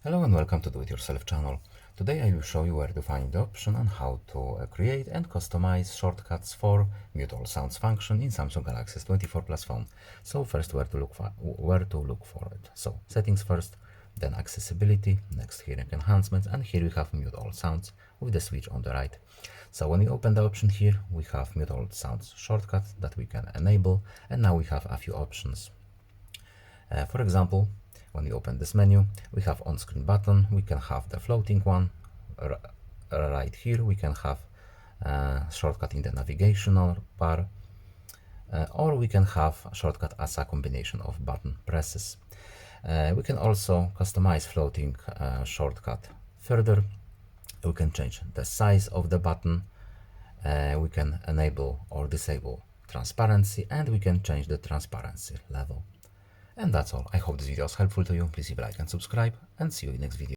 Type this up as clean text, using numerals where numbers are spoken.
Hello and welcome to Do It Yourself channel. Today I will show you where to find the option on how to create and customize shortcuts for mute all sounds function in Samsung Galaxy S24 Plus phone. So first where to look for it. So settings first, then accessibility, next hearing enhancements, and here we have mute all sounds with the switch on the right. So when we open the option here, we have mute all sounds shortcut that we can enable, and now we have a few options. For example, when we open this menu, we have on-screen button, we can have the floating one. Right here we can have shortcut in the navigational bar, or we can have a shortcut as a combination of button presses. We can also customize floating shortcut further. We can change the size of the button, we can enable or disable transparency, and we can change the transparency level. And that's all. I hope this video was helpful to you. Please leave a like and subscribe, and see you in the next video.